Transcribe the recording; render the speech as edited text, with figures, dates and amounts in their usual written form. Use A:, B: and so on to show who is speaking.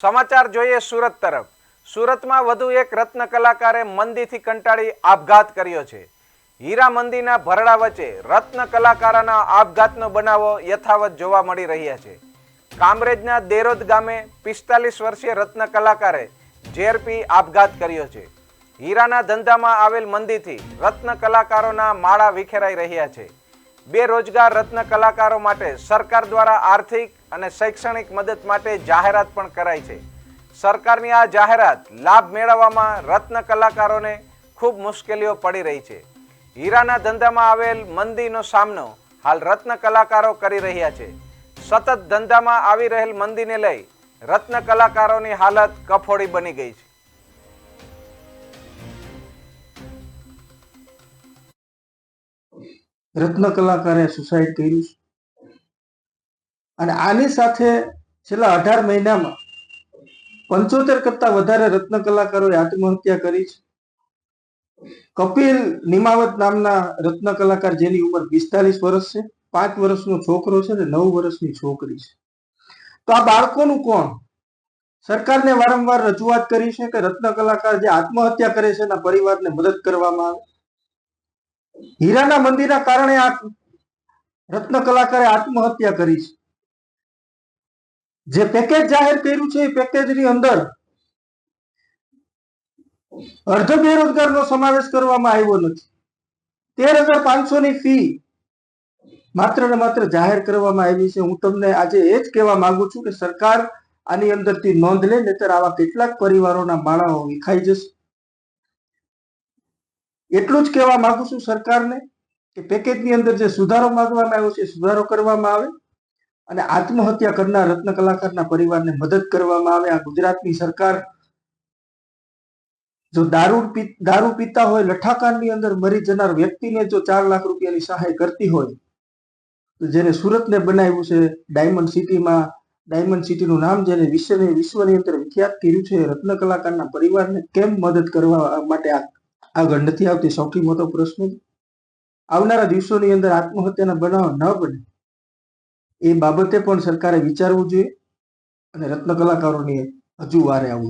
A: સમાચાર જોઈએ સુરત તરફ। સુરતમાં વધુ એક રત્ન કલાકારે મંદીથી કંટાળી આપઘાત કર્યો છે। હીરા મંદીના ભરડા વચ્ચે રત્ન કલાકારના આપઘાતનો બનાવો યથાવત જોવા મળી રહ્યા છે। કામરેજના દેરોદ ગામે 45 વર્ષીય રત્ન કલાકારે ઝેર પી આપઘાત કર્યો છે। હીરાના ધંધામાં આવેલ મંદીથી રત્ન કલાકારોના માળા વિખેરાઈ રહ્યા છે। બેરોજગાર રત્ન કલાકારો માટે સરકાર દ્વારા આર્થિક અને શૈક્ષણિક મદદ માટે જાહેરાત પણ કરાઈ છે। સરકારની આ જાહેરાત લાભ મેળવવામાં રત્ન કલાકારોને ખૂબ મુશ્કેલીઓ પડી રહી છે। હીરાના ધંધામાં આવેલ મંદીનો સામનો હાલ રત્ન કલાકારો કરી રહ્યા છે। સતત ધંધામાં આવી રહેલ મંદીને લઈ રત્ન કલાકારોની હાલત કફોડી બની ગઈ છે।
B: રત્ન કલાકારે સુસાઇડ કર્યું છે અને આની સાથે છેલ્લા 18 મહિનામાં 75 કરતા વધારે રત્ન કલાકારોએ આત્મહત્યા કરી છે। કપિલ નિમાવત નામના રત્ન કલાકાર જેની ઉંમર 45 વર્ષ છે, 5 વર્ષનો છોકરો છે અને 9 વર્ષની છોકરી છે। તો આ બાળકોનું કોણ? સરકારને વારંવાર રજૂઆત કરી છે કે રત્ન કલાકાર જે આત્મહત્યા કરે છે એના પરિવારને મદદ કરવામાં આવે। હીરાના મંદીના કારણે આ રત્ન કલાકારે આત્મહત્યા કરી છે। જે પેકેજ જાહેર કર્યું છે એ પેકેજની અંદર અર્ધ બેરોજગારનો સમાવેશ કરવામાં આવ્યો નથી। 13,500 ની ફી માત્ર ને માત્ર જાહેર કરવામાં આવી છે। હું તમને આજે એ જ કહેવા માંગુ છું કે સરકાર આની અંદરથી નોંધ લે, નહીતર આવા કેટલાક પરિવારોના માળાઓ વિખાઈ જશે। એટલું જ કહેવા માંગુ છું સરકારને કે પેકેજની અંદર જે સુધારો માંગવામાં આવ્યો છે સુધારો કરવામાં આવે અને આત્મહત્યા કરનાર રત્ન કલાકારના પરિવારને મદદ કરવામાં આવે। આ ગુજરાતની સરકાર જો દારૂ પીતા હોય, લઠ્ઠાકાંડની અંદર મરી જનાર વ્યક્તિને જો 4 લાખ રૂપિયાની સહાય કરતી હોય તો જેને સુરતને બનાવ્યું છે ડાયમંડ સિટીમાં, ડાયમંડ સિટીનું નામ જેને વિશ્વની અંદર વિખ્યાત કર્યું છે, રત્ન કલાકારના પરિવારને કેમ મદદ કરવા માટે આગળ નથી આવતી? સૌથી મોટો પ્રશ્ન છે। આવનારા દિવસોની અંદર આત્મહત્યાના બનાવ ન બને એ બાબતે પણ સરકારે વિચારવું જોઈએ અને રત્ન કલાકારોની હજુ વારે આવવું